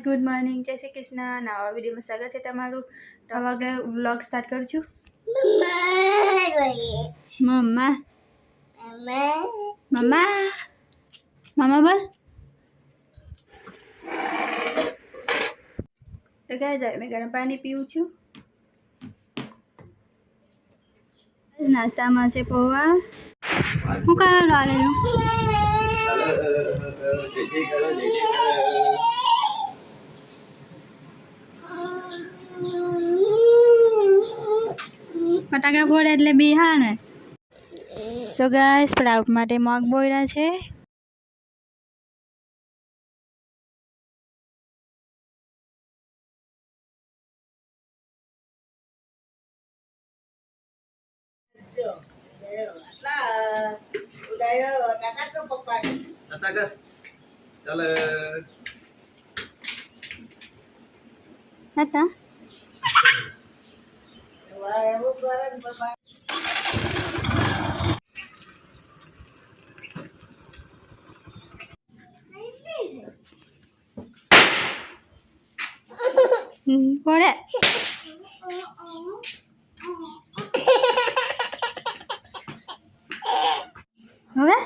Good morning, જય શ્રી કૃષ્ણ. નવા વિડીયોમાં સ્વાગત છે તમારું. તો હવે વ્લોગ સ્ટાર્ટ કરું છું. મમ્મા મમ્મા મમ્મા બોલ. તો ગાઈઝ મેં ગરમ પાણી પીવું છું. નાસ્તામાં છે પૌવા. હું કરવાનું આલેલું ફટાકડા ફોડે એટલે બિહાર ને. સો ગાઈસ સ્પ્રાઉટ માટે મગ બોયરા છે. હતા પડે હવે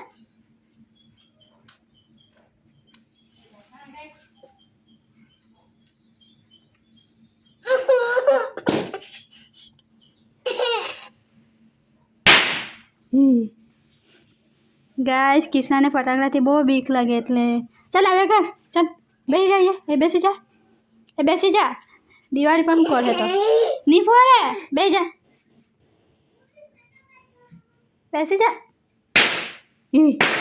ગાઈસ કિસ્સાને ફટાકડાથી બહુ બીક લાગે એટલે ચાલ આવે કર. ચાલ બેસી જઈએ. બેસી જા. બેસી જા. દિવાળી પણ ફોડે તો નહીં ફોડે. બેસી જા. બેસી જા.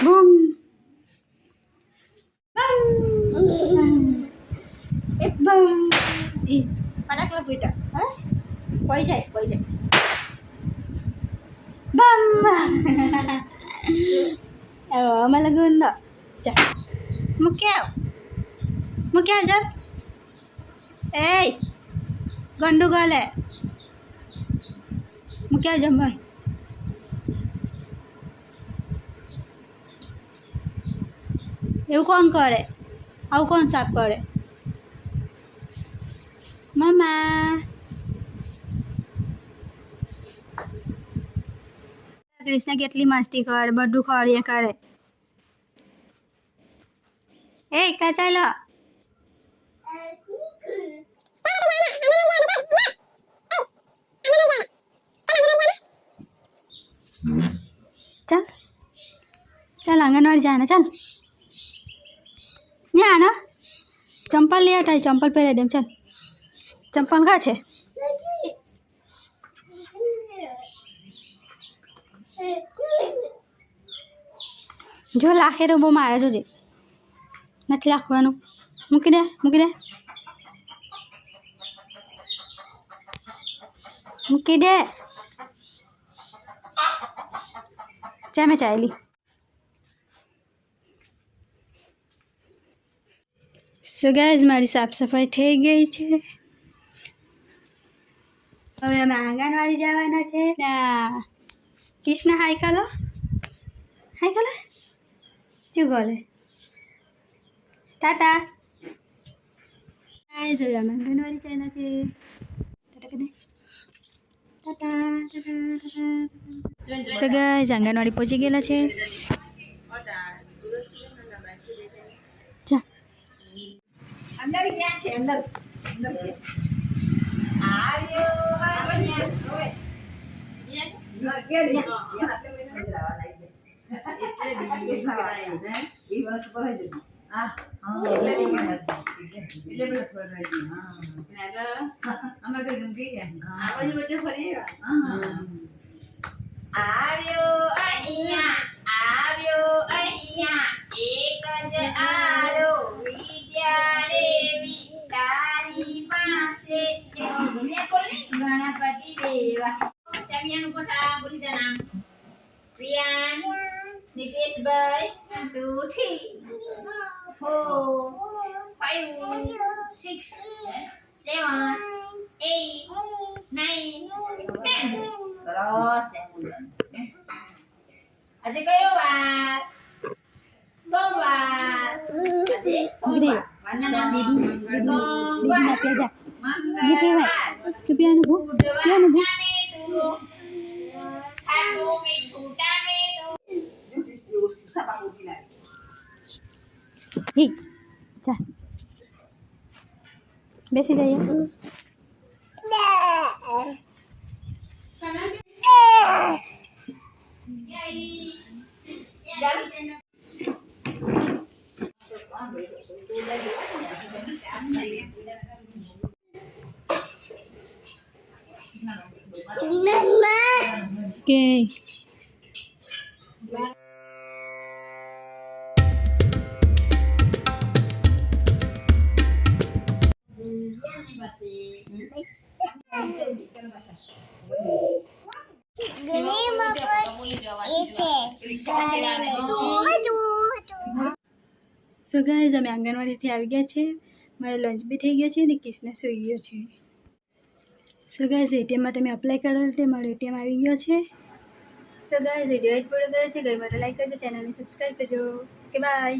બૂમ બમ ફટાકડા ફૂટા. હા પડી જાય બમ. અમે લગન દો. ચાલ મૂક્યા ચાલ. એ ગંડુ ગલે મૂક્યા જમ ભાઈ. એવું કોણ કરે? આવું કોણ સાફ કરે? મામા કૃષ્ણ કેટલી મસ્તી કરે, બધું ખોળીએ કરે. એ કા ચાલો. ચાલ ચાલ આંગણવાડી જાને. ચાલ ન્યા ના ચંપલ લઈ આવતા. ચંપલ પહેરાવી દેમ. ચાલ ચંપલ કા છે? જો લાખે તો બહુ મારે જોજે. નથી લાખવાનું. મૂકી દે ચા મેં ચાલી. સો ગાઈઝ મારી સાફ સફાઈ થઈ ગઈ છે. હવે અમે આંગણવાડી જવાના છે. કૃષ્ણ હાય કાલો શું બોલે? ટાટા. ગાઈઝ હવે અમે આંગણવાડી જવાના છે. સો ગાઈઝ આંગણવાડી પહોંચી ગયેલા છે. અંદર ક્યાં છે? અંદર ગણપતિ દેવા ચામિયાનું કોઠા બોલી જા નામ. પ્રિયાન નિતેશભાઈ 1 2 3 4 5 6 7 8 9 10 સરસ. આજે કયો વાર? સોમવાર. આજે સોમવાર. દીદીના પે જા તું પીવાય તું પીવાનું ભૂ પીવાનું ભૂ ઠીક જા બેસી જઈએ કે સો ગાઈઝ અમે આંગણવાડીથી આવી ગયા છે મારો લંચ બી થઈ ગયો છે અને કિસને સૂઈ ગયો છે સો ગાઈઝ એટીએમ માટે મેં અપ્લાય કરેલું તે મારો એટીએમ આવી ગયો છે સો ગાઈઝ વિડીયો જ પૂરો કર્યો છે ગઈ માટે લાઈક કરજો ચેનલને સબસ્ક્રાઈબ કરજો ઓકે બાય